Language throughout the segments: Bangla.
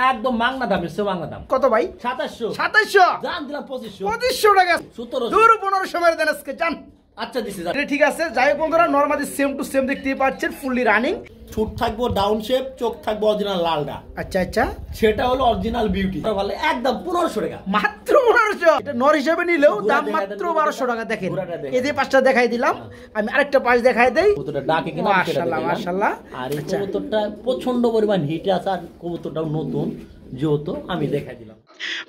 একদম মাংনা দামের সে মাংনা দাম। কত ভাই? 2700। 2700 জান দিলাম 2500। 2500 টাকা। 1700। দূর 1500 মেরে দেন আজকে জান। আচ্ছা দিছি জান। ঠিক আছে, যাই হোক বন্ধুরা, নরমালি সেম টু সেম দেখতেই পাচ্ছেন, ফুললি রানিং। ঠোঁট থাকবো ডাউন শেপ, চোখ থাকবো অরিজিনাল লালডা। আচ্ছা আচ্ছা, সেটা হলো অরিজিনাল বিউটি। ভালো একদম 1500 টাকা মাত্র 1500। এটা নর হিসেবে নিলেও দাম মাত্র 1200 টাকা। দেখেন এই যে পাঁচটা দেখাই দিলাম, আমি আরেকটা পাঁচ দেখাই দেই। কবুতরটা ডাকে কিনা মাশাআল্লাহ মাশাআল্লাহ। আর এই কবুতরটা প্রচন্ড পরিমাণ হিটে আছে, আর কবুতরটাও নতুন যেহেতু আমি দেখাই দিলাম।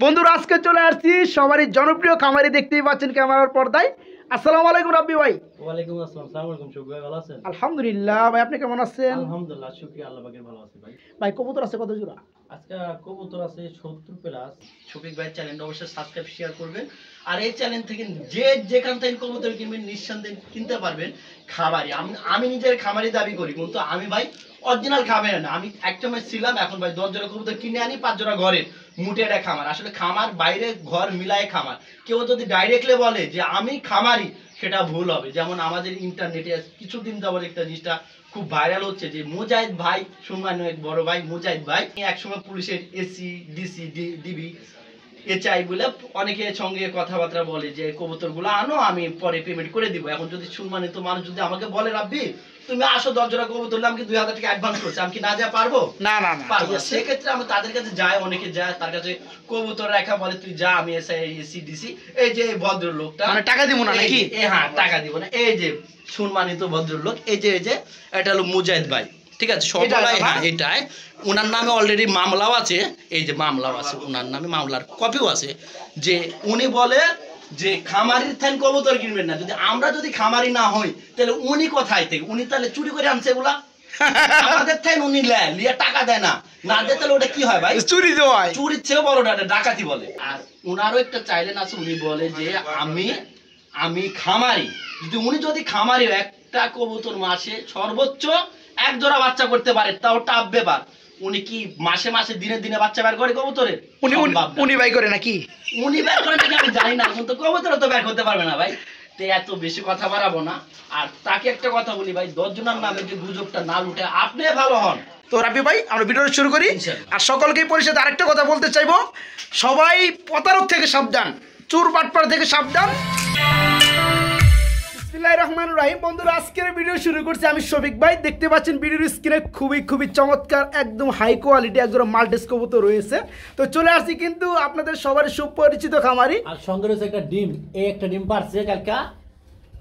বন্ধুরা আজকে চলে আসছি সবারই জনপ্রিয় খামারি, দেখতেই পাচ্ছেন ক্যামেরার পর্দায়। আসসালামু আলাইকুম রাব্বি ভাই। ওয়ালাইকুম আসসালাম। আসসালামু আলাইকুম শুকর ভাই, ভালো আছেন? আলহামদুলিল্লাহ ভাই, আপনি কেমন আছেন? আলহামদুলিল্লাহ, শুকরিয়া, আল্লাহ পাকের ভালো আছে ভাই। ভাই কবুতর আছে কত জোড়া? আজকে কবুতর আছে 70 প্লাস। শফিক ভাই চ্যানেলটা অবশ্যই সাবস্ক্রাইব শেয়ার করবেন, আর এই চ্যানেল থেকে যে যেখান থেকে কবুতর কিনবেন নিঃসন্দেহে কিনতে পারবেন খামারি। আমি নিজের খামারি দাবি করি, কিন্তু আমি ভাই অরিজিনাল খামারি না। আমি একসময় ছিলাম, এখন ভাই 10 জোড়া কবুতর কিনে আনি, 5 জোড়া ঘরের মুটেটা খামার। আসলে খামার বাইরে ঘর মিলায় খামার। কেউ যদি ডাইরেক্টলি বলে যে আমি খামারি, সেটা ভুল হবে। যেমন আমাদের ইন্টারনেটে কিছুদিন যাবত একটা জিনিসটা খুব ভাইরাল হচ্ছে যে মুজাহিদ ভাই, সম্মানীয় এক বড় ভাই মুজাহিদ ভাই একসময় পুলিশের এসি ডিসি ডিবি এচআই বলে অনেকের সঙ্গে কথাবার্তা বলে যে কবুতরগুলো আনো, আমি পরে পেমেন্ট করে দিব। এখন যদি সম্মানিত মানুষ যদি আমাকে বলে রাব্বি তুমি আসো 10 জোড়া কবুতর, আমি কি 2000 টাকা অ্যাডভান্স করছি, আমি কি না যা পারবো? না না না পারবো। সেক্ষেত্রে আমি তাদের কাছে যাই, অনেকে যায় তার কাছে কবুতর রাখা, বলে তুই যা, আমি এসি ডিসি। এই যে ভদ্রলোকটা মানে টাকা দিব না নাকি? হ্যাঁ টাকা দিব না। এই যে সম্মানিত ভদ্রলোক, এই যে এটা হলো মুজাহিদ ভাই, ঠিক আছে? সবাই হ্যাঁ এটাই ওনার নামে অলরেডি মামলাও আছে। এই যে মামলাও আছে ওনার নামে, মামলার কপিও আছে। যে উনি বলে যে খামারির থান কবুতর কিনবেন না। যদি আমরা যদি খামারি না হই তাহলে উনি কোথায় থেকে, উনি তাহলে চুরি করে আনছে এগুলা আমাদের থান, উনি লিয়ে টাকা দেয় না, না দেয় তাহলে ওটা কি হয় ভাই? চুরি দেয়। চুরির চেয়েও বড় ডাকাতি বলে। আর উনারও একটা চাইলেন আছে, উনি বলে যে আমি খামারি। যদি খামারি একটা কবুতর মাসে সর্বোচ্চ 1 জোড়া বাচ্চা করতে পারে, তাও টাপ ব্যাপার। উনি কি মাসে মাসে দিনে দিনে বাচ্চা বের করে কবুতরের? উনি বাই করে নাকি? উনি বের করে নাকি আমি জানি না, কিন্তু কবুতর তো বের করতে পারবে না ভাই। তো এত বেশি কথা বাড়াবো না। আর তাকে একটা কথা বলি ভাই, 10 জনের নামে যে গুজবটা না উঠে আপনি ভালো হন। তো রাব্বি ভাই আমরা ভিডিওটা শুরু করি। আর সকলকেই পরিষদ আরেকটা কথা বলতে চাইবো, সবাই প্রতারক থেকে সাবধান, চোর বাটপার থেকে সাবধান। বিসমিল্লাহির রহমানির রহিম। বন্ধুরা আজকের ভিডিও শুরু করছি আমি শফিক ভাই। দেখতে পাচ্ছেন ভিডিওর স্ক্রিনে খুবই চমৎকার একদম হাই কোয়ালিটি একজোড়া মাল্টিস কবুতর রয়েছে। তো চলে আসছি কিন্তু আপনাদের সবার সুপরিচিত খামারি, আর সঙ্গে রয়েছে একটা ডিম। এই একটা ডিম পারছে কালকা।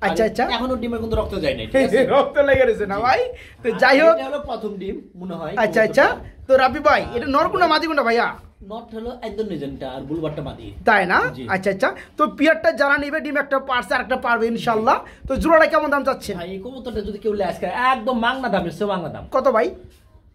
আচ্ছা আচ্ছা, এখনো ডিমের কিন্তু রক্ত যায় নাই, রক্ত লেগে রয়েছে না ভাই? তো যাই হোক, এটা হলো প্রথম ডিম মনে হয়। আচ্ছা আচ্ছা, তো রাব্বি ভাই এটা নরকুন্ডা মাদি কোনটা ভাইয়া? নট হলো একদম নিজনটা, আর বুলবারটা মাদি, তাই না? আচ্ছা আচ্ছা, তো পিয়ারটা যারা নিবে ডিম একটা পারছে আর একটা পারবে ইনশাআল্লাহ। তো জোড়াটা কেমন দাম চাচ্ছে ভাই? এই কবুতরটা যদি কেউ লেস করে একদম মাংনা দামের সে মাংনা দাম। কত ভাই?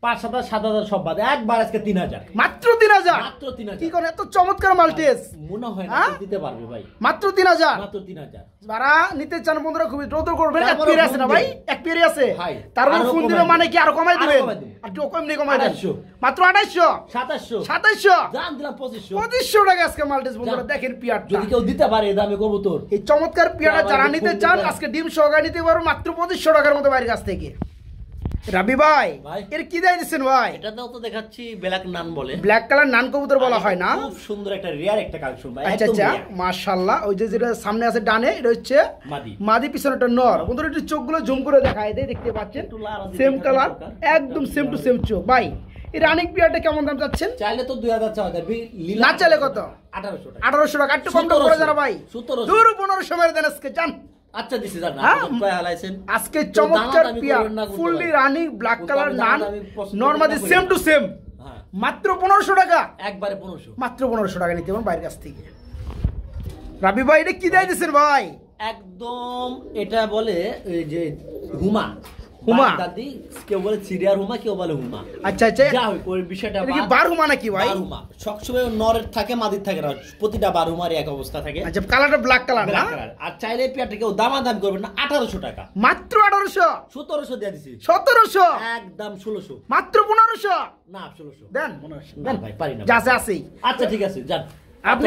5,000 7,000 সব বাদে একবার আজকে 3000। মাত্র 3000? মাত্র 3000। কি করে এত চমৎকার মাল্টিস? মনে হয় না দিতে পারবে ভাই। মাত্র 3000? মাত্র 3000। যারা নিতে চান বন্ধুরা খুবই দ্রুত করবেন। এক পেয়ারে আছে না ভাই? এক পেয়ারে আছে ভাই, তারপর ফোন দিবে মানে কি আরো কমাই দিবেন? আর কি কম নেই, কমাই দেন। 2800 মাত্র 2800 2700 2700 জান দিলাম 2500 2500 টাকা আজকে মাল্টিস। বন্ধুরা দেখেন পিয়ারটা, যদি কেউ দিতে পারে এই দামে কবুতর, এই চমৎকার পিয়ারটা যারা নিতে চান আজকে ডিম সহকারে নিতে পারবেন মাত্র 2500 টাকার মতো বাইরের কাছ থেকে। রাব্বি ভাই এর কি দাই দিচ্ছেন ভাই? এটা দাও তো দেখাচ্ছি, ব্ল্যাক নান বলে। ব্ল্যাক কালার নান কবুতর বলা হয় না? খুব সুন্দর একটা রিয়ার একটা কালেকশন ভাই। আচ্ছা আচ্ছা, মাশাআল্লাহ। ওই যে যেটা সামনে আছে ডানে এটা হচ্ছে মাদি, পিছনেটা নর। বন্ধুরা একটু চোখগুলো জুম করে দেখায় দেই, দেখতে পাচ্ছেন সেম কালার একদম সেম টু সেম চোখ। ভাই এই রানিং পিয়ারটা কেমন দাম চাচ্ছেন? চাইলে তো 2000 চাওয়া যাবে, না চাইলে কত? 1800 টাকা। 1800 টাকা একটু কম করে যারা ভাই 1700 দূর 1500 মেরে দেন আজকে জান। আচ্ছা দিছি জান, আজকে চমৎকার পিয়ার ফুললি রানিং ব্ল্যাক কালার নান নরমালি সেম টু সেম মাত্র 1500 টাকা। একবারে 1500, মাত্র 1500 টাকা নিতে পারেন বাইরের কাছ থেকে। রাব্বি ভাই এটা কি দেয় দিছেন ভাই? একদম এটা বলে এই যে হুমা দাদি, কেউ বলে সিরিয়ার হুমা, কেউ বলে হুমা। আচ্ছা আচ্ছা, যা হোক ওই বিষয়টা কি বার হুমা নাকি ভাই? বার হুমা সবসময় নরের থাকে, মাদির থাকে না, প্রতিটা বার হুমার এক অবস্থা থাকে। আচ্ছা কালারটা ব্ল্যাক কালার না? আর চাইলে পেয়ারটা কেউ দামাদাম করবেন না, 1800 টাকা। মাত্র 1800? 1700 দিয়ে দিছি। 1700? একদম 1600। মাত্র 1500? না 1600 দেন। দেন ভাই, পারি না। যাচ্ছে আছেই। আচ্ছা ঠিক আছে যান। আপনি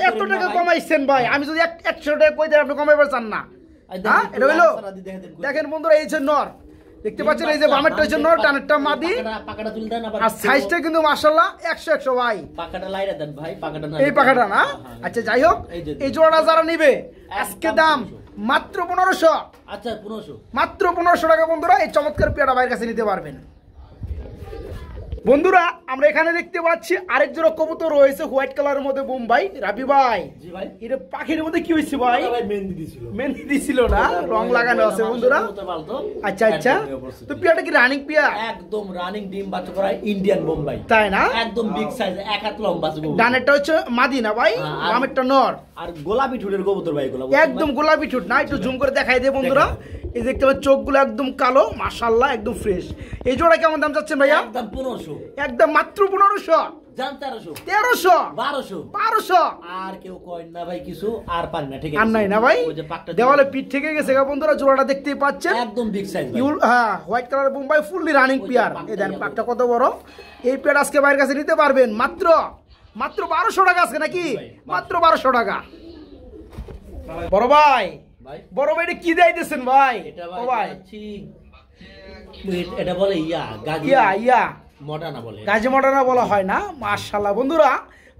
এত টাকা কমাইছেন ভাই, আমি যদি 100 টাকা কই দেই আপনি কমাইবার চান না? হ্যাঁ এটা হইলো। দেখেন বন্ধুরা এই যে নর, দেখতে পাচ্ছেন এই যে বামেরটা হচ্ছে নর, ডানেরটা মাদি। পাকাটা তুলে দেন আবার। আর সাইজটা কিন্তু মাশাআল্লাহ 100 ভাই। পাকাটা লাইরা দেন ভাই, পাকাটা না। এই পাকাটা না? আচ্ছা যাই হোক, এই জোড়াটা যারা নিবে আজকে দাম মাত্র 1500। আচ্ছা 1500, মাত্র 1500 টাকা বন্ধুরা এই চমৎকার পেয়ারা ভাইয়ের কাছে নিতে পারবেন। বন্ধুরা আমরা এখানে দেখতে পাচ্ছি আরেক জোড়া কবুতর রয়েছে হোয়াইট কালারের মধ্যে বোম্বাই। রাবি ভাই, জি ভাই, এটা পাখির মধ্যে কি হইছে ভাই? ভাই মেহেন্দি দিছিল। মেহেন্দি দিছিল না, রং লাগানো আছে বন্ধুরা। আচ্ছা আচ্ছা, তো পেয়ারটা কি রানিং পেয়ার? একদম রানিং ডিম বাচ্চা করা ইন্ডিয়ান বোম্বাই, তাই না? একদম বিগ সাইজ, এক হাত লম্বা আছে। ডানেরটা হচ্ছে মাদি না ভাই, বামেরটা নর। আর গোলাপি ঠোঁটের কবুতর ভাই, এগুলো একদম গোলাপি ঠোঁট না, একটু জুম করে দেখাই দে বন্ধুরা। এই দেখতে পাচ্ছেন চোখগুলো একদম কালো, মাশাআল্লাহ একদম ফ্রেশ। এই জোড়া কেমন দাম চাচ্ছেন ভাইয়া? একদম 1500, একদম মাত্র 1500। জান 1300, 1300, 1200, 1200। আর কেউ কয় না ভাই কিছু, আর পারি না, ঠিক আছে? আর নাই না ভাই, ওই যে পাকটা দেওয়ালে পিঠ থেকে গেছে গা বন্ধুরা। জোড়াটা দেখতেই পাচ্ছেন, একদম বিগ সাইজ ভাই। হ্যাঁ white colour Bombay fully running pair. এই দেখেন পাকটা কত বড়। এই পেয়ার আজকে ভাইয়ের কাছে নিতে পারবেন মাত্র 1200 টাকা আজকে নাকি? মাত্র 1200 টাকা। বড় ভাই, বড় ভাই এটা কি দিতেছেন ভাই? এটা ও ভাই এটা বলে ইয়া গাজি, ইয়া মডার্না বলে, গাজি মডার্না বলা হয় না? মাশাআল্লাহ বন্ধুরা,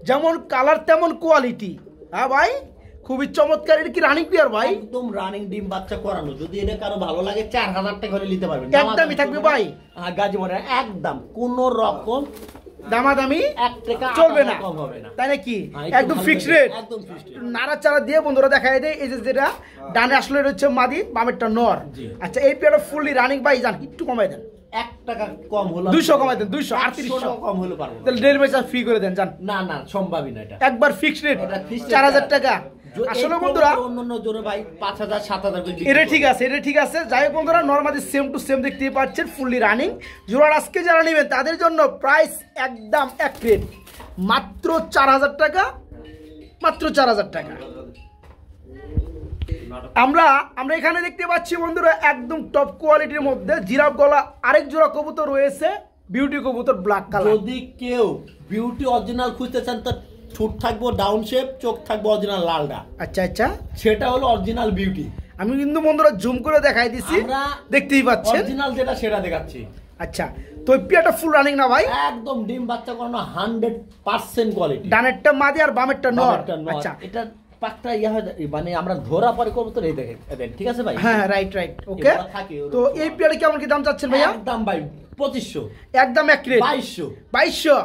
যেমন কালার তেমন কোয়ালিটি। হ্যাঁ ভাই, খুবই চমৎকার। এটা কি রানিং পেয়ার ভাই? একদম রানিং ডিম বাচ্চা করানো। যদি এটা কারো ভালো লাগে 4000 টাকা করে নিতে পারবেন। একদমই থাকবে ভাই। হ্যাঁ গাজি মডার্না একদম, কোন রকম দামাদামি 1 টাকা চলবে না, কম হবে না, তাই নাকি? একদম একদম ফিক্সড রেট, একদম ফিক্সড রেট। নাড়াচাড়া দিয়ে বন্ধুরা দেখাই দেয়। এই যে যেটা ডানে আসলে এটা হচ্ছে মাদি, বামেরটা নর। আচ্ছা এই পেয়ারটা ফুললি রানিং ভাই, জান একটু কমাই দেন, 1 টাকা কম হলো, 200 কমাই দেন, 200 3800 কম হলো পারবো না। তাহলে ডেলিভারি চার্জ ফ্রি করে দেন, জান। না না সম্ভবই না, এটা একবার ফিক্সড রেট এটা fixed rate 4000 টাকা। আসলে বন্ধুরা অন্যান্য জোরে ভাই 5000 7000 করে এটা ঠিক আছে, এটা ঠিক আছে। যাই হোক বন্ধুরা, নরমালি সেম টু সেম দেখতেই পাচ্ছেন, ফুললি রানিং জোড়ার। আজকে যারা নেবেন তাদের জন্য প্রাইস একদম এক রেট, মাত্র 4000 টাকা, মাত্র 4000 টাকা। আমরা এখানে দেখতে পাচ্ছি বন্ধুরা একদম টপ কোয়ালিটির মধ্যে জিরাফ গলা আরেক জোড়া কবুতর রয়েছে, বিউটি কবুতর ব্ল্যাক কালার। যদি কেউ বিউটি অরিজিনাল খুঁজতে চান, তো ঠোঁট থাকবো ডাউন শেপ, চোখ থাকবো অরিজিনাল লালডা। আচ্ছা আচ্ছা, সেটা হলো অরিজিনাল বিউটি। আমি কিন্তু বন্ধুরা জুম করে দেখাই দিছি, আমরা দেখতেই পাচ্ছেন অরিজিনাল যেটা সেটা দেখাচ্ছি। আচ্ছা, তো এই পেয়ারটা ফুল রানিং না ভাই? একদম ডিম বাচ্চা করানো 100% কোয়ালিটি। ডানেরটা মাদি আর বামেরটা নর। আচ্ছা এটা পাকটা ইয়া হয়, মানে আমরা ধরা পরে করব তো, এই দেখেন ঠিক আছে ভাই? হ্যাঁ রাইট রাইট, ওকে। তো এই পেয়ারে কেমন কি দাম চাচ্ছেন ভাইয়া? একদম ভাই 2500, একদম এক রেট 2200, 2200,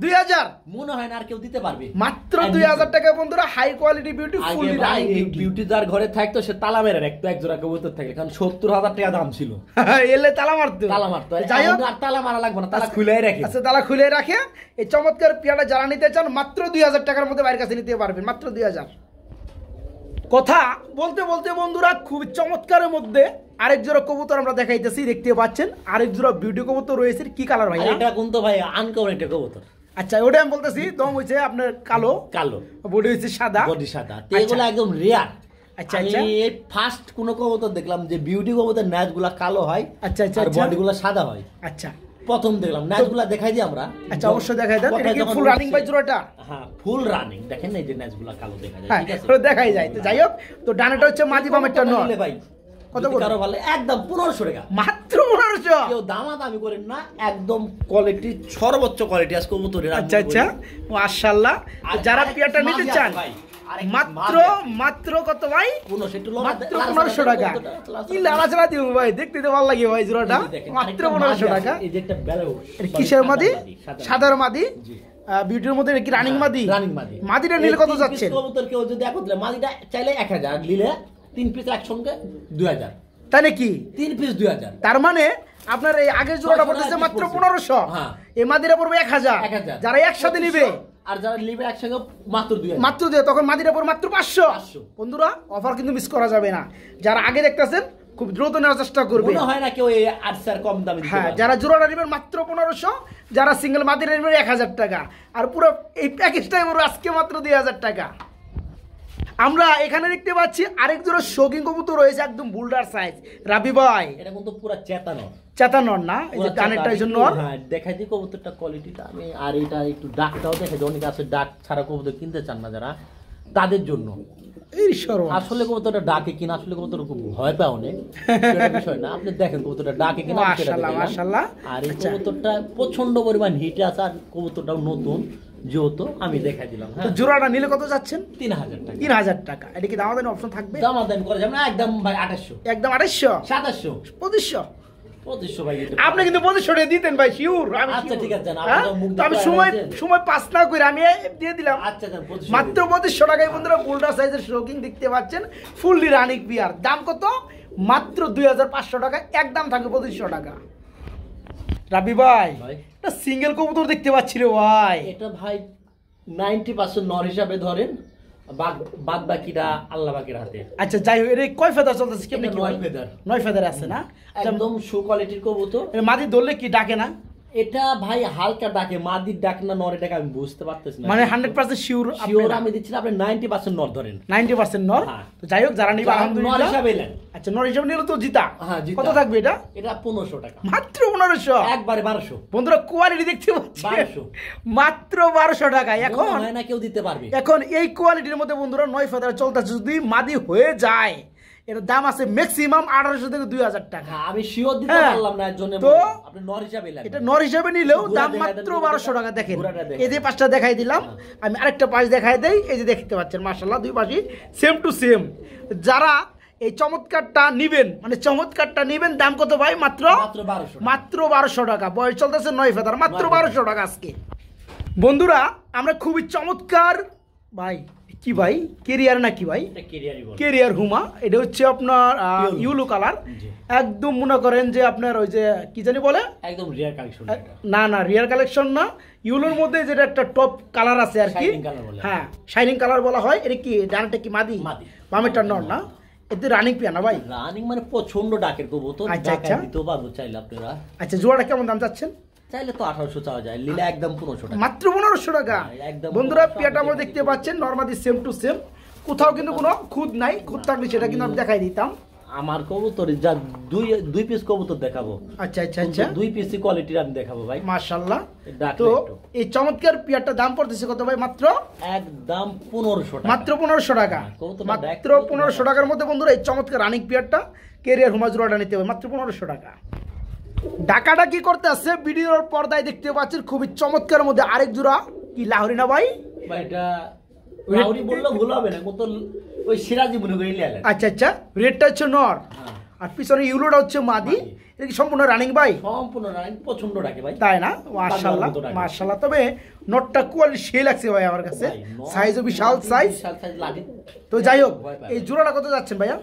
2000 মনে হয় না আর কেউ দিতে পারবে। মাত্র 2000 টাকা বন্ধুরা, high quality beautiful running beauty. Beauty যার ঘরে থাকতো সে তালা মেরে রাখতো এক জোড়া কবুতর থাকে, কারণ 70000 টাকা দাম ছিল। এলে তালা মারতো, তালা মারতো। যাই হোক আর তালা মারা লাগবে না, তালা খুলেই রাখে। আচ্ছা তালা খুলে রাখে। এই চমৎকার পেয়ারটা যারা নিতে চান মাত্র 2000 টাকার মধ্যে বাইরের কাছে নিতে পারবেন, মাত্র 2000। কথা বলতে বলতে বন্ধুরা খুব চমৎকারের মধ্যে আরেক জোড়া কবুতর আমরা দেখাইতেছি, দেখতে পাচ্ছেন আরেক জোড়া বিউটি কবুতর রয়েছে। কি কালার ভাই এটা? কিন্তু ভাই আনকমন একটা কবুতর। আচ্ছা ওটা আমি বলতেছি, দম হইছে আপনার কালো, কালো বডি হইছে সাদা, বডি সাদা। এগুলো একদম রিয়ার। আচ্ছা আমি এই ফার্স্ট কোন কবুতর দেখলাম যে বিউটি কবুতর ন্যাজগুলা কালো হয়, আচ্ছা আচ্ছা, আর বডিগুলো সাদা হয়। আচ্ছা প্রথম দেখলাম, ন্যাজগুলা দেখাই দিই আমরা। আচ্ছা অবশ্যই দেখাই দেন। এটা কি ফুল রানিং ভাই জোড়াটা? হ্যাঁ ফুল রানিং, দেখেন এই যে ন্যাজগুলা কালো দেখা যায়, ঠিক আছে? হ্যাঁ দেখাই যায়। তো যাই হোক, তো ডানাটা হচ্ছে মাদি, বামেরটা নর। ভাই কত কত কারো ভালো একদম 1500 টাকা, মাত্র 1500। কেউ দামাদামি করেন না, একদম কোয়ালিটি সর্বোচ্চ কোয়ালিটি আজ কবুতরের। আচ্ছা আচ্ছা মাশাআল্লাহ। যারা পেয়ারটা নিতে চান মাত্র মাত্র কত ভাই? 1500 টাকা। কি লালাচলা দিব ভাই, দেখতে তো ভালো লাগে ভাই জোড়াটা, মাত্র 1500 টাকা। এই যে একটা ব্যালেও কিসের মাদি? সাদার মাদি। বিউটির মধ্যে কি রানিং মাদি? রানিং মাদি। মাদিটা নিলে কত যাচ্ছে? কবুতর কেউ যদি একত্রে মাদিটা চাইলে 1000, নিলে 3 পিস একসঙ্গে 2000। তাই নাকি? 3 পিস 2000। তার মানে আপনার এই আগের জোড়াটা পড়তেছে মাত্র 1500, এই মাদিরা পড়বে 1000। যারা একসাথে নিবে আর যারা নিবে একসঙ্গে মাত্র 2000, মাত্র 2000, তখন মাদিরা পড়বে মাত্র 500। বন্ধুরা অফার কিন্তু মিস করা যাবে না। যারা আগে দেখতেছেন খুব দ্রুত নেওয়ার চেষ্টা করবে, মনে হয় না কেউ এই 800 কম দামে দিতে হ্যাঁ। পারবে। যারা জোড়াটা নেবেন মাত্র 1500, যারা সিঙ্গেল মাদিরা নেবেন 1000 টাকা, আর পুরো এই প্যাকেজটাই পুরো আজকে মাত্র 2000 টাকা। আমরা এখানে দেখতে পাচ্ছি আরেক জোড়া শৌখিন কবুতর রয়েছে, একদম বুলডার সাইজ। রাবি ভাই এটা কিন্তু পুরো চেতানো, চেতানোর না, এই যে কানেরটা এই জন্য। হ্যাঁ দেখাই দিই কবুতরটা কোয়ালিটিটা আমি। আর এটা একটু ডাকটাও দেখাই দিই, অনেকে আছে ডাক ছাড়া কবুতর কিনতে চান না যারা, তাদের জন্য এই সর্ব আসলে কবুতরটা ডাকে কিনা আসলে কবুতর খুব ভয় পাও না সেটা বিষয় না, আপনি দেখেন কবুতরটা ডাকে কিনা। মাশাআল্লাহ মাশাআল্লাহ। আর এই কবুতরটা প্রচন্ড পরিমাণ হিট আছে, আর কবুতরটাও নতুন যেহেতু আমি দেখাই দিলাম। তো জোড়াটা নিলে কত যাচ্ছেন? 3000 টাকা। 3000 টাকা। এটা কি দামাদানি অপশন থাকবে? দামাদানি করা যাবে না, একদম ভাই 2800, একদম 2800, 2700, 2500। 2500 ভাই দিতে আপনি কিন্তু 2500 টাকা দিতেন ভাই, শিওর? আচ্ছা ঠিক আছে, হ্যাঁ? তো আমি সময় পাস না করে আমি দিয়ে দিলাম। আচ্ছা দেন 2500 মাত্র 2500 টাকায় বন্ধুরা বোল্ডার সাইজের শৌকিং দেখতে পাচ্ছেন, ফুললি রানিক বিয়ার। দাম কত? মাত্র 2500 টাকা, একদম থাকবে 2500 টাকা। রাবি ভাই এটা সিঙ্গেল কবুতর দেখতে পাচ্ছি রে ভাই। এটা ভাই 90% নর হিসাবে ধরেন, বাদ বাকিটা আল্লাহ বাকির হাতে। আচ্ছা যাই হোক, এটা কয় ফেদার চলতেছে? কেমনে কি 9 ফেদার। 9 ফেদার আছে না? একদম সু কোয়ালিটির কবুতর। এটা মাদি ধরলে কি ডাকে না? এটা ভাই হালকা ডাকে, মাদির ডাক না নরের ডাক আমি বুঝতে পারতেছি না। মানে 100% শিওর? শিওর আমি দিচ্ছি না, আপনি 90% নর ধরেন। 90% নর। তো যাই হোক, যারা নিবে নর আলহামদুলিল্লাহ। হিসাবে নেন। আচ্ছা নর হিসাবে নিলে তো জিতা। হ্যাঁ জিতা। কত থাকবে এটা? এটা 1500 টাকা। মাত্র 1500? একবারে 1200 বন্ধুরা কোয়ালিটি দেখতে পাচ্ছেন, 1200 মাত্র 1200 টাকা। এখন হয় না কেউ দিতে পারবে। এখন এই কোয়ালিটির মধ্যে বন্ধুরা 9 ফেদার চলতেছে, যদি মাদি হয়ে যায় এর দাম আছে ম্যাক্সিমাম 1800 থেকে 2000 টাকা। হ্যাঁ, আমি শিওর দিতে পারলাম না, এর জন্য তো আপনি নর হিসাবে নেন। এটা নর হিসাবে নিলেও ঘোড়া দাম দেখাই মাত্র দেন, 1200 টাকা। দেখেন ঘোড়াটা দেখাই এই যে পাঁচটা দেখাই দিলাম, আমি আরেকটা পাঁচ দেখাই দেই। এই যে দেখতে পাচ্ছেন মাশাআল্লাহ দুই পাশই সেম টু সেম। যারা এই চমৎকারটা নিবেন, মানে চমৎকারটা নিবেন, দাম কত ভাই? মাত্র 1200 মাত্র 1200 টাকা। বয়স চলতেছে 9 ফেদার, মাত্র 1200 টাকা আজকে। বন্ধুরা আমরা খুবই চমৎকার ভাই, কি ভাই কেরিয়ার নাকি ভাই? এটা কেরিয়ারই বলে। কেরিয়ার হুমা, এটা হচ্ছে আপনার ইউলো কালার, একদম মনে করেন যে আপনার ওই যে কি জানি বলে, একদম রিয়ার কালেকশন এটা। না না রিয়ার কালেকশন না, ইউলোর মধ্যে যেটা একটা টপ কালার আছে আর কি। Shining color বলে। হ্যাঁ শাইনিং কালার বলা হয়। এটা কি ডানাটা কি মাদি? মাদি। বামেরটা নর না? এতে রানিং পিয়া না ভাই? রানিং মানে প্রচন্ড ডাকের কবুতর। আচ্ছা, ডাকাই আচ্ছা। দিতেও পারবো চাইলে আপনারা। আচ্ছা জোড়াটা কেমন দাম চাচ্ছেন? চাইলে তো 1800 চাওয়া যায়, লিলে একদম 1500 টাকা। মাত্র 1500 টাকা। একদম বন্ধুরা 1500 পিয়াটা আমরা দেখতে পাচ্ছেন নরমালি সেম টু সেম, কোথাও কিন্তু কোনো খুদ নাই। খুদ থাকলে সেটা কিন্তু আমি দেখাই দিতাম। আমার কবুতর যা দুই পিস কবুতর দেখাবো। আচ্ছা আচ্ছা আচ্ছা, দুই পিসি কোয়ালিটির আমি দেখাবো ভাই মাশাআল্লাহ। ডাকলে তো একটু। এই চমৎকার পিয়ারটার দাম পড়তেছে কত ভাই? মাত্র একদম 1500 টাকা। মাত্র 1500 টাকা। কবুতরটা মাত্র দেখ- 1500 টাকার মধ্যে বন্ধুরা এই চমৎকার রানিং পিয়ারটা কেরিয়ার হুমাজুরাটা নিতে হবে মাত্র 1500 টাকা। ডাকাটা কি করতে আসছে ভিডিওর পর্দায় দেখতে পাচ্ছেন, খুবই চমৎকার মধ্যে আরেক জোড়া কি লাহোরি না ভাই? ভাই এটা লাউরি বললেও ভুল হবে না, কত ওই সিরাজি মনে করে লিয়ালেন। আচ্ছা আচ্ছা, রেডটা হচ্ছে নর হ্যাঁ, আর পিছনে ইউলোটা হচ্ছে মাদি। এটা কি সম্পূর্ণ রানিং ভাই? সম্পূর্ণ রানিং, পছন্দ ডাকে ভাই। তাই না? মাশাআল্লাহ মতো ডাকে। মাশাআল্লাহ। তবে নটটা কোয়ালিটি সেই লাগছে ভাই আমার কাছে, ভাই, নর সাইজও বিশাল সাইজ। বিশাল সাইজ লাগে। তো যাই হোক ভয় পায়। এই জোড়াটা কত যাচ্ছেন ভাইয়া?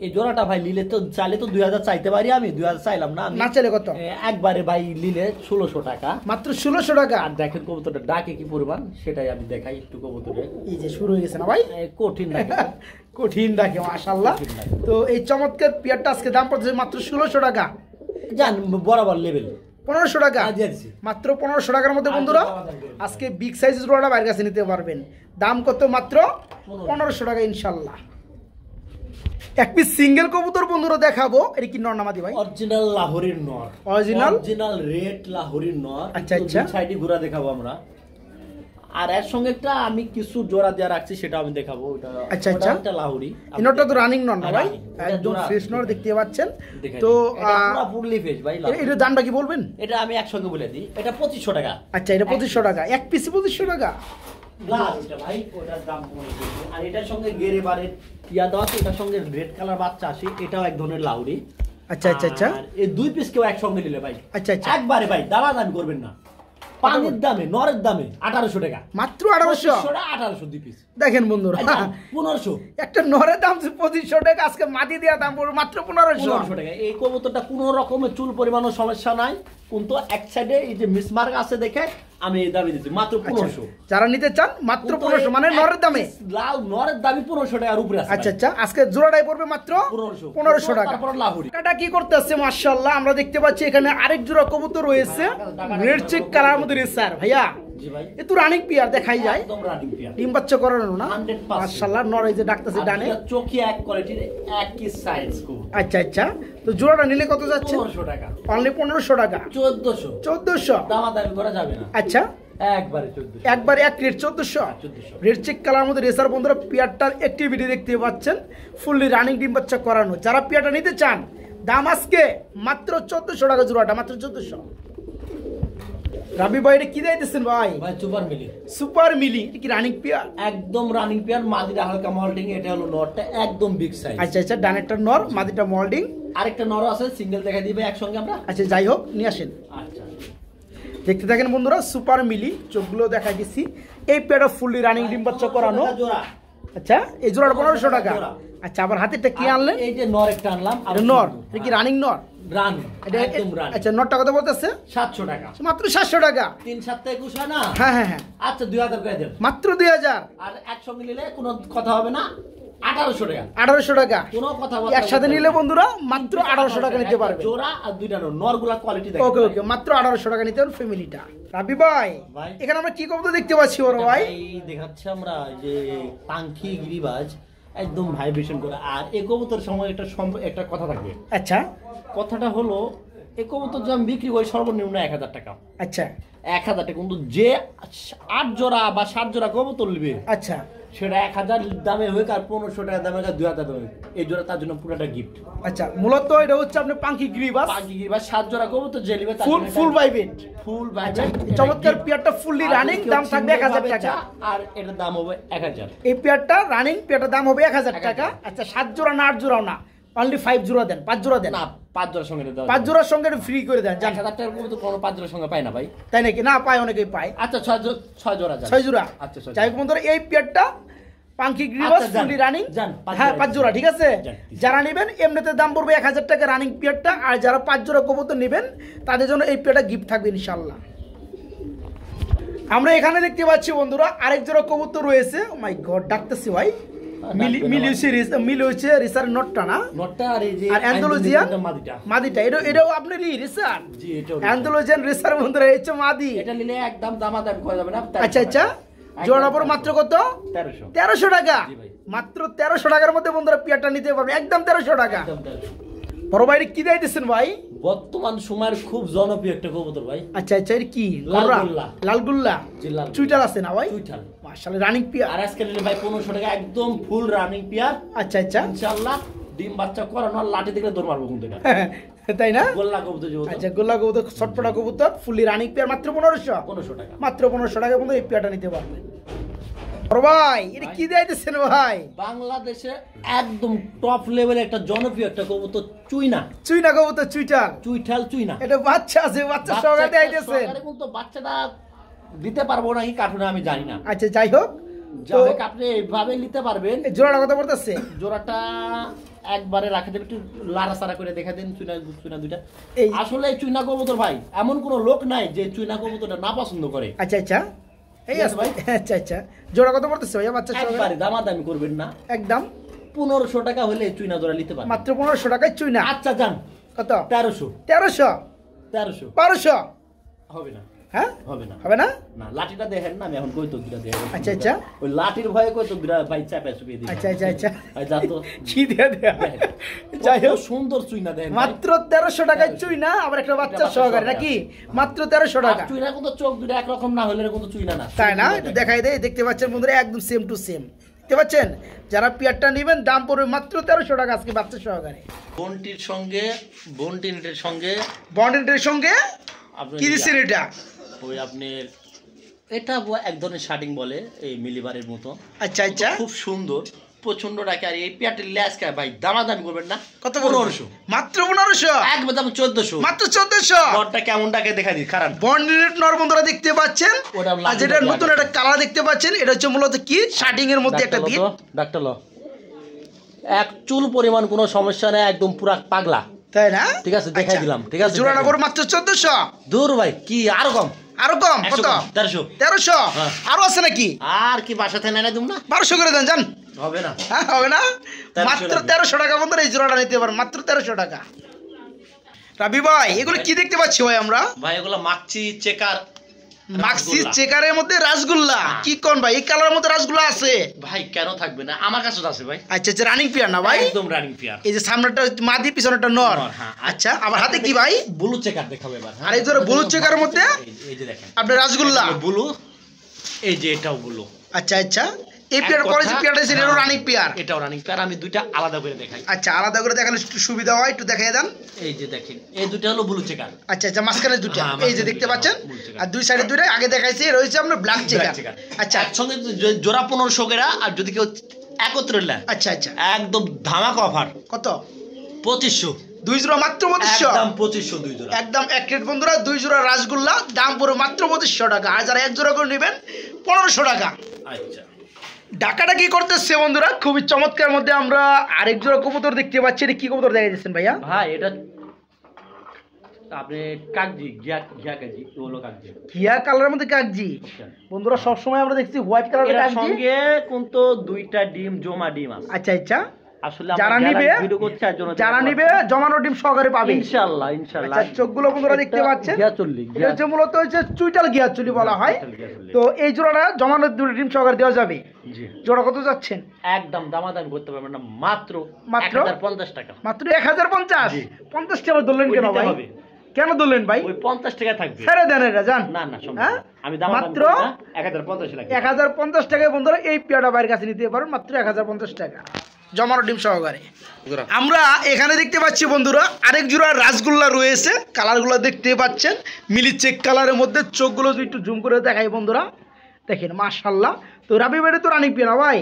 এই জোড়াটা ভাই লিলে তো চাইলে তো 2000 চাইতে পারি, আমি 2000 চাইলাম না। আমি না চাইলে কত? একবারে ভাই লিলে 1600 টাকা। মাত্র 1600 টাকা। আর দেখেন কবুতরটা ডাকে কি পরিমাণ, সেটাই আমি দেখাই একটু কবুতরে। এই যে শুরু হয়ে গেছে না ভাই? কঠিন ডাকে। কঠিন ডাকে মাশাআল্লাহ। কঠিন ডাকে। তো এই চমৎকার পিয়ারটা আজকে দাম পড়ছে মাত্র 1600 টাকা। জান বরাবর লেভেল 1500 টাকা। আচ্ছা, আচ্ছা। মাত্র 1500 টাকার মধ্যে বন্ধুরা আজকে বিগ সাইজের জোড়াটা বাইরের কাছে নিতে পারবেন। দাম কত? মাত্র 1500 টাকা ইনশাআল্লাহ। এক পিস সিঙ্গেল কবুতর বন্ধুরা দেখাবো। এটা কি নর না মাদি ভাই? অরিজিনাল লাহোরের নর। Original? অরিজিনাল রেড লাহোরের নর। আচ্ছা, আচ্ছা। দুই সাইডে ঘোরা দেখাবো আমরা। আর এর সঙ্গে একটা আমি কিছু জোড়া দেওয়া রাখছি, সেটা আমি দেখাবো। ওটা আচ্ছা, আচ্ছা। একটা লাহোরি। এই নরটা তো রানিং নর না ভাই? রানিং। ওটা একদম জোড়া ফ্রেশ আছে। নর দেখতে পাচ্ছেন। দেখাই তো দিই। এটা পুরা ফুললি ফেস ভাই লাহোরি। এটার দামটা কি বলবেন? এটা আমি একসঙ্গে বলে দিই, এটা 2500 টাকা। আচ্ছা এটা 2500 টাকা, এক পিস 2500 টাকা। গ্লাস এটা ভাই, ওটার দাম কমে গেছে। আর এটার সঙ্গে গেরে বারে ইয়া দেওয়া আছে, এটার সঙ্গে রেড কালার বাচ্চা আসে, এটাও এক ধরনের লাহোরি। আচ্ছা আচ্ছা আচ্ছা আর এই দুই পিস কেউ একসঙ্গে নিলে ভাই আচ্ছা আচ্ছা, একবারে ভাই দামাদামি করবেন না, পানির দামে নরের দামে 1800 টাকা। মাত্র 1800। 1800 দুই পিস। দেখেন বন্ধুরা 1500 একটা নরের দাম 2500 টাকা, আজকে মাটি দেওয়া দাম পড়বে মাত্র 1500 টাকা। এই কবুতরটা কোনো রকমের চুল পরিমাণও সমস্যা নাই, কিন্তু এক সাইডে এই যে মিসমার্ক আছে দেখে আমি এই দামে দিচ্ছি মাত্র 1500। যারা নিতে চান মাত্র 1500, মানে নরের দামে। লাল নরের দামই 1500 টাকার উপরে আছে। আচ্ছা আচ্ছা, আজকে জোড়াটাই পড়বে মাত্র 1500 টাকা। তারপর লাহোরি টাকাটা কি করতে আসছে মাশাআল্লাহ, আমরা দেখতে পাচ্ছি এখানে আরেক জোড়া কবুতর রয়েছে রেড চেক কালার মধ্যে রয়েছে। স্যার ভাইয়া জি ভাই, এ তো রানিং পিয়ার দেখাই যায়, একদম রানিং পিয়ার, ডিম বাচ্চা করানো না? 100% মাশাআল্লাহ, নর এই যে ডাকতেছে ডানে। চোখে এক কোয়ালিটির একই সাইজ কবুতর। আচ্ছা আচ্ছা, তো জোড়াটা নিলে কত যাচ্ছে? 1500 টাকা। অনলি 1500 টাকা। 1400 1400 দামাদামি করা যাবে না। আচ্ছা একবারে 1400 একবার এক রেট 1400 রেড চেক কালার মধ্যে রেসার বন্ধুরা পেয়ারটার অ্যাক্টিভিটি দেখতে পাচ্ছেন ফুললি রানিং ডিম বাচ্চা করানো যারা পেয়ারটা নিতে চান দাম আজকে মাত্র 1400 টাকা জোড়াটা মাত্র 1400 রাবি ভাই এটা কি দিতেছেন ভাই ভাই সুপার মিলি এটা কি রানিং পেয়ার একদম রানিং পেয়ার মাদিটা হালকা মল্টিং এটা হলো নরটা একদম বিগ সাইজ আচ্ছা আচ্ছা ডানেরটা নর মাদিটা মল্ডিং আরেকটা নর আছে সিঙ্গেল দেখা দিবে একসঙ্গে আমরা আচ্ছা যাই হোক নিয়ে আসেন আচ্ছা দেখতে থাকেন বন্ধুরা সুপার মিলি চোখগুলো দেখা দিচ্ছি এই পেয়ারটা ফুললি রানিং ডিম বাচ্চা করানো জোড়া আচ্ছা এই জোড়াটা 1500 টাকা আচ্ছা আবার হাতেরটা কি আনলেন এই যে নর একটা আনলাম আর এটা নর এটা কি রানিং নর রানিং একদম রানিং আচ্ছা নরটা কত বলতেছে 700 টাকা মাত্র 700 টাকা 3 7 21 হয় না হ্যাঁ হ্যাঁ হ্যাঁ আচ্ছা 2000 করে দেন মাত্র 2000 আর একসঙ্গে নিলে কোনো কথা হবে না 1800 টাকা 1800 টাকা কোনো কথা একসাথে নিলে বন্ধুরা মাত্র 1800 টাকা নিতে পারবে জোড়া আর দুইটা নরগুলা কোয়ালিটি দেখেন ওকে ওকে মাত্র 1800 টাকা নিতে পারবে ফ্যামিলিটা রাবি ভাই এখানে আমরা কি কবুতর দেখতে পাচ্ছি বড় ভাই দেখাচ্ছি আমরা যে পাখি গিরিবাজ একদম ভাইব্রেশন করে আর এই কবুতর সময় একটা কথা থাকবে আচ্ছা কথাটা হলো এই কবুতর দাম বিক্রি হয় সর্বনিম্ন 1000 টাকা আচ্ছা 1000 টাকা কিন্তু যে 8 জোড়া বা 7 জোড়া কবুতর নেবে আচ্ছা সেটা 1000 দামে হোক আর 1500 টাকা দামে হোক 2000 দামে হোক এই জোড়া তার জন্য পুরোটা গিফট আচ্ছা মূলত এটা হচ্ছে আপনি পাখি গ্রিবাস পাখি গিরিবাজ 7 জোড়া কবুতর যে নেবে ফুল ভাইবেট ফুল ভাইবেট চমৎকার পেয়ারটা ফুললি রানিং দাম থাকবে 1000 টাকা আর এটার দাম হবে 1000 এই পেয়ারটা রানিং পেয়ারটার দাম হবে 1000 টাকা আচ্ছা 7 জোড়া না 8 জোড়াও না অনলি 5 জোড়া দেন 5 জোড়া দেন না 5 জোড়ার সঙ্গে দাও 5 জোড়ার সঙ্গে ফ্রি করে দেন জান 1000 টাকার কবুতর কোনো 5 জোড়ার সঙ্গে পায় না ভাই তাই নাকি না পায় অনেকেই পায় আচ্ছা 6 জোড়া 6 জোড়া আচ্ছা যাই হোক বন্ধুরা এই পেয়ারটা পাখি গ্রিবাস ফুললি রানিং হ্যাঁ 5 জোড়া ঠিক আছে যারা নেবেন এমনিতে দাম পড়বে 1000 টাকা রানিং পেয়ারটা আর যারা 5 জোড়া কবুতর নেবেন তাদের জন্য এই পেয়ারটা গিফট থাকবে ইনশাআল্লাহ আমরা এখানে দেখতে পাচ্ছি বন্ধুরা আরেক জোড়া কবুতর রয়েছে ও মাই গড ডাকতেছি ভাই মিলি হচ্ছে রিসার নটটা না নটটা আর এই যে আর অ্যান্ডালুজিয়ান মাদিটা এটাও আপনার রিসার জি এটাও অ্যান্ডালুজিয়ান রিসার বন্ধুরা এই হচ্ছে মাদি এটা নিলে একদম দামাদাম করা যাবে না আচ্ছা আচ্ছা জোড়া পর মাত্র কত 1300 টাকা মাত্র 1300 টাকার মধ্যে বন্ধুরা পেয়ারটা নিতে পারবে একদম 1300 টাকা বড় ভাই কি দিতেছেন ভাই বর্তমান সময়ের খুব জনপ্রিয় একটা কবুতর ভাই আচ্ছা আচ্ছা এর কি লালগুল্লা লালগুল্লা চুইটাল আছে না ভাই চুইটাল মাশাআল্লাহ রানিং পেয়ার আর আজকে নিলে ভাই 1500 টাকা একদম ফুল রানিং পেয়ার আচ্ছা আচ্ছা ইনশাআল্লাহ ডিম বাচ্চা করানো আর লাঠি দেখলে দৌড় মারবো কিন্তু তাই না গোল্লা কবুতর আচ্ছা গোল্লা কবুতর ছটপটা কবুতর ফুললি রানিং পেয়ার মাত্র 1500 টাকা মাত্র 1500 টাকা বন্ধু এই পেয়ারটা নিতে পারবেন ভাই এটা কি দিতেছেন ভাই বাংলাদেশে একদম টপ লেভেলের একটা জনপ্রিয় একটা কবুতর চুইনা কবুতর চুইটাল এটা বাচ্চা আছে বাচ্চা সহকারে দিতেছেন কিন্তু বাচ্চাটা দিতে পারবো নাকি কার্টুনে আমি জানি না আচ্ছা যাই হোক আপনি এইভাবে নিতে পারবেন জোড়াটা কত পড়তেছে জোড়াটা একবারে রাখা দেবে একটু লাড়াচাড়া করে দেখা দেন চুইনা দুইটা আসলে চুইনা কবুতর ভাই এমন কোন লোক নাই যে চুইনা কবুতরটা না পছন্দ করে আচ্ছা আচ্ছা এই আছে ভাই আচ্ছা আচ্ছা জোড়া কত পড়তেছে ভাই বাচ্চা একবারে দামাদামি করবেন না একদম 1500 টাকা হলে চুইনা জোড়া নিতে পারবেন মাত্র 1500 টাকায় চুইনা আচ্ছা জান কত 1300 হবে না হ্যাঁ হবে না না লাঠিটা দেখেন না আমি এখন কই তো দুটা দেখেন আচ্ছা আচ্ছা ওই লাঠির ভয়ে কই তো দুটা ভাই চাপা চুপিয়ে দিই আচ্ছা আচ্ছা আচ্ছা ভাই যা তো কি দিয়ে যাই হোক সুন্দর চুইনা দেন মাত্র 1300 টাকায় চুইনা আবার একটা বাচ্চা সহকারে নাকি মাত্র 1300 টাকা চুইনা কিন্তু চোখ দুটো এক রকম না হলে কিন্তু চুইনা না তাই না একটু দেখাই দেই দেখতে পাচ্ছেন বন্ধুরা একদম সেম টু সেম দেখতে পাচ্ছেন যারা পেয়ারটা নেবেন দাম পড়বে মাত্র 1300 টাকা আজকে বাচ্চা সহকারে বন্টির সঙ্গে কি দিছেন এটা ওই আপনার এটা এক ধরনের শার্টিং বলে এই মিলিবারের মতো আচ্ছা আচ্ছা খুব সুন্দর প্রচন্ড ডাকে আর এই পেয়ারটির ল্যাস কা ভাই দামাদামি করবেন না কত 1500 মাত্র 1500 একবার দাম 1400 মাত্র 1400 নরটা কেমন ডাকে দেখা দিই কারণ বন্ডেড নর বন্ধুরা দেখতে পাচ্ছেন আর যেটা নতুন একটা কালার দেখতে পাচ্ছেন এটা হচ্ছে মূলত কি শার্টিং এর মধ্যে একটা বিট ডাক্তার ল এক চুল পরিমাণ কোনো সমস্যা নেই একদম পুরা পাগলা তাই না ঠিক আছে দেখাই দিলাম ঠিক আছে জোড়াটা করে মাত্র 1400 দূর ভাই কি আরো কম কত 1300 আরো আছে নাকি আর কি বাসাতে নেয় না তুমি না 1200 করে দেন জান হবে না হ্যাঁ হবে না মাত্র 1300 টাকা বন্ধুরা এই জোড়াটা নিতে পারেন মাত্র 1300 টাকা রাবি ভাই এগুলো কি দেখতে পাচ্ছি ভাই আমরা ভাই এগুলো মাক্সি চেকার মাক্সি চেকারের মধ্যে রাসগোল্লা কি কোন ভাই এই কালারের মধ্যে রাসগোল্লা আছে ভাই কেন থাকবে না আমার কাছে আছে ভাই আচ্ছা আচ্ছা রানিং পেয়ার না ভাই একদম রানিং পেয়ার এই যে সামনেটা মাদি পিছনেটা নর হ্যাঁ আচ্ছা আবার হাতে কি ভাই ব্লু চেকার দেখাবো এবার আর এই ধরে ব্লু চেকারের মধ্যে এই যে দেখেন আপনার রাসগোল্লা ব্লু এই যে এটাও ব্লু আচ্ছা আচ্ছা এই পেয়ার পরে যে পেয়ারটা আছে এটা রানিং পেয়ার এটাও রানিং পেয়ার আমি দুইটা আলাদা করে দেখাই আচ্ছা আলাদা করে দেখালে একটু সুবিধা হয় একটু দেখাই দেন এই যে দেখেন এই দুটো হলো ব্লু চেকার আচ্ছা আচ্ছা মাঝখানে দুটো হ্যাঁ, এই যে মাঝখানে দেখতে দুটো, পাচ্ছেন blue checker। আর দুই সাইডে দুইটা আগে দেখাইছি রয়েছে আপনার ব্ল্যাক চেকার আচ্ছা একসঙ্গে জোড়া 1500 করে আর যদি কেউ একত্রে নেয় আচ্ছা আচ্ছা একদম ধামাকা অফার কত 2500 দুই জোড়া মাত্র 2500 একদম 2500 দুই জোড়া একদম এক রেট বন্ধুরা দুই জোড়া রাসগোল্লা দাম পড়ে মাত্র 2500 টাকা আর যারা এক জোড়া করে নেবেন 1500 টাকা আচ্ছা ডাকাটা কি করতেছে বন্ধুরা খুবই চমৎকার মধ্যে আমরা আরেক জোড়া কবুতর দেখতে পাচ্ছি এটা কি কবুতর দেখা যাচ্ছেন ভাইয়া ভাই এটা আপনি কাগজি ঘিয়া কাগজি হলো কাগজি কিয়া কালারের মধ্যে কাগজি বন্ধুরা সব সময় আমরা দেখছি হোয়াইট কালারের এর কাগজি সঙ্গে কিন্তু দুইটা ডিম জমা ডিম আছে আচ্ছা আচ্ছা আসলে যারা নিবে ভিডিও করছে আর জন্য যারা নিবে জমানো ডিম সহকারে পাবে ইনশাআল্লাহ ইনশাআল্লাহ আচ্ছা চোখগুলো বন্ধুরা দেখতে পাচ্ছেন ঘিয়া চল্লি এটা হচ্ছে মূলত হচ্ছে চুইটাল গিয়াচুলি বলা হয় চল্লি। তো এই জোড়াটা জমানো দুটো ডিম সহকারে দেওয়া যাবে জি জোড়া কত যাচ্ছেন একদম দামাদামি করতে পারবেন না মাত্র মাত্র? 1050 টাকা মাত্র 1050 জি। 50 টাকা ধরলেন ওই কেন দিতে ভাই হবে। কেন ধরলেন ভাই ওই 50 টাকা থাকবে ছেড়ে দেন এটা জান না না সম্ভব হ্যাঁ? না। আমি দামাদামি মাত্র করি না, 1050 টাকা 1050 টাকায় বন্ধুরা এই পেয়ারটা বাইরের কাছে নিতে পারেন মাত্র 1050 টাকা জমানো ডিম সহকারে আমরা এখানে দেখতে পাচ্ছি বন্ধুরা আরেক জোড়া রাসগোল্লা রয়েছে কালারগুলো দেখতে পাচ্ছেন মিলি চেক কালারের মধ্যে চোখগুলো যদি একটু জুম করে দেখাই বন্ধুরা দেখেন মাশাআল্লাহ তো রাবি ভাই তো রানিং পেয়ার না ভাই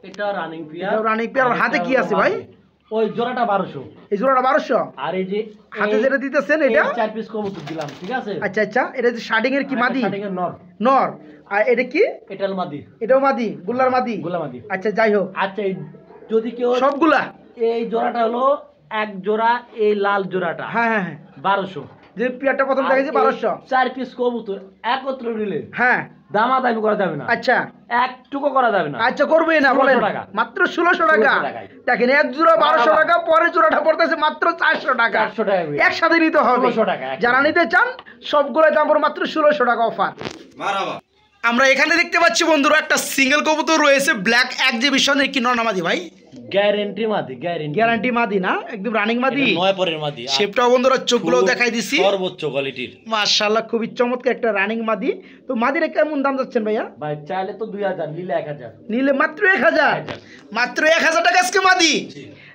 এটা রানিং পিয়ার এটা running পেয়ার, আর হাতে কি আছে ভাই? ওই জোড়াটা 1200 এই জোড়াটা 1200 আর এই যে হাতে যেটা দিতেছেন এটা 4 পিস কবুতর দিলাম ঠিক আছে আচ্ছা আচ্ছা এটা যে শার্টিং এর কি মাদি শার্টিং এর নর নর আর এটা কি এটাল মাদি এটাও মাদি গুল্লার মাদি গোলা মাদি আচ্ছা যাই হোক আচ্ছা এই যদি কেউ সবগুলা এই জোড়াটা হলো এক জোড়া এই লাল জোড়াটা হ্যাঁ হ্যাঁ হ্যাঁ 1200 যে পেয়ারটা প্রথম দেখাইছি 1200 4 পিস কবুতর একত্র নিলে হ্যাঁ দামাদামি করা যাবে না আচ্ছা একটুকু করা যাবে না আচ্ছা করবে না বলেন 1600 টাকা। মাত্র 1600 টাকা 1600 টাকায়। দেখেন এক জোড়া 1200 টাকা পরের জোড়াটা পড়তেছে মাত্র 400 টাকা 400 টাকা করে। একসাথে নিতে হবে 1600 টাকা, একসাথে। যারা নিতে চান সবগুলো দাম পড়ে মাত্র 1600 টাকা অফার আমরা এখানে দেখতে পাচ্ছি বন্ধুরা একটা সিঙ্গেল কবুতর রয়েছে ব্ল্যাক এক্সিবিশনের কি নরনামাদি ভাই গ্যারান্টি মাদি গ্যারান্টি গ্যারান্টি মাদি না একদম রানিং মাদি নয় পরের মাদি আর শেপটাও বন্ধুরা চোখগুলো দেখাই দিছি সর্বোচ্চ কোয়ালিটির মাশাআল্লাহ খুবই চমৎকার একটা রানিং মাদি তো মাদির কেমন দাম যাচ্ছেন ভাইয়া ভাই চাইলে তো 2000 নিলে 1000 নিলে মাত্র 1000 মাত্র 1000 টাকা আজকে মাদি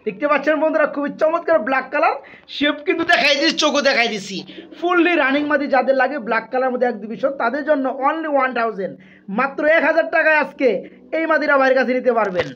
দেখতে পাচ্ছেন বন্ধুরা খুবই চমৎকার ব্ল্যাক কালার শেপ কিন্তু দেখাই দিছি চোখও দেখাই দিছি ফুললি রানিং মাদি যাদের লাগে ব্ল্যাক কালার মধ্যে এক্সিবিশন তাদের জন্য অনলি 1000 মাত্র 1000 টাকায় আজকে এই মাদিরা বাইরের কাছে নিতে পারবেন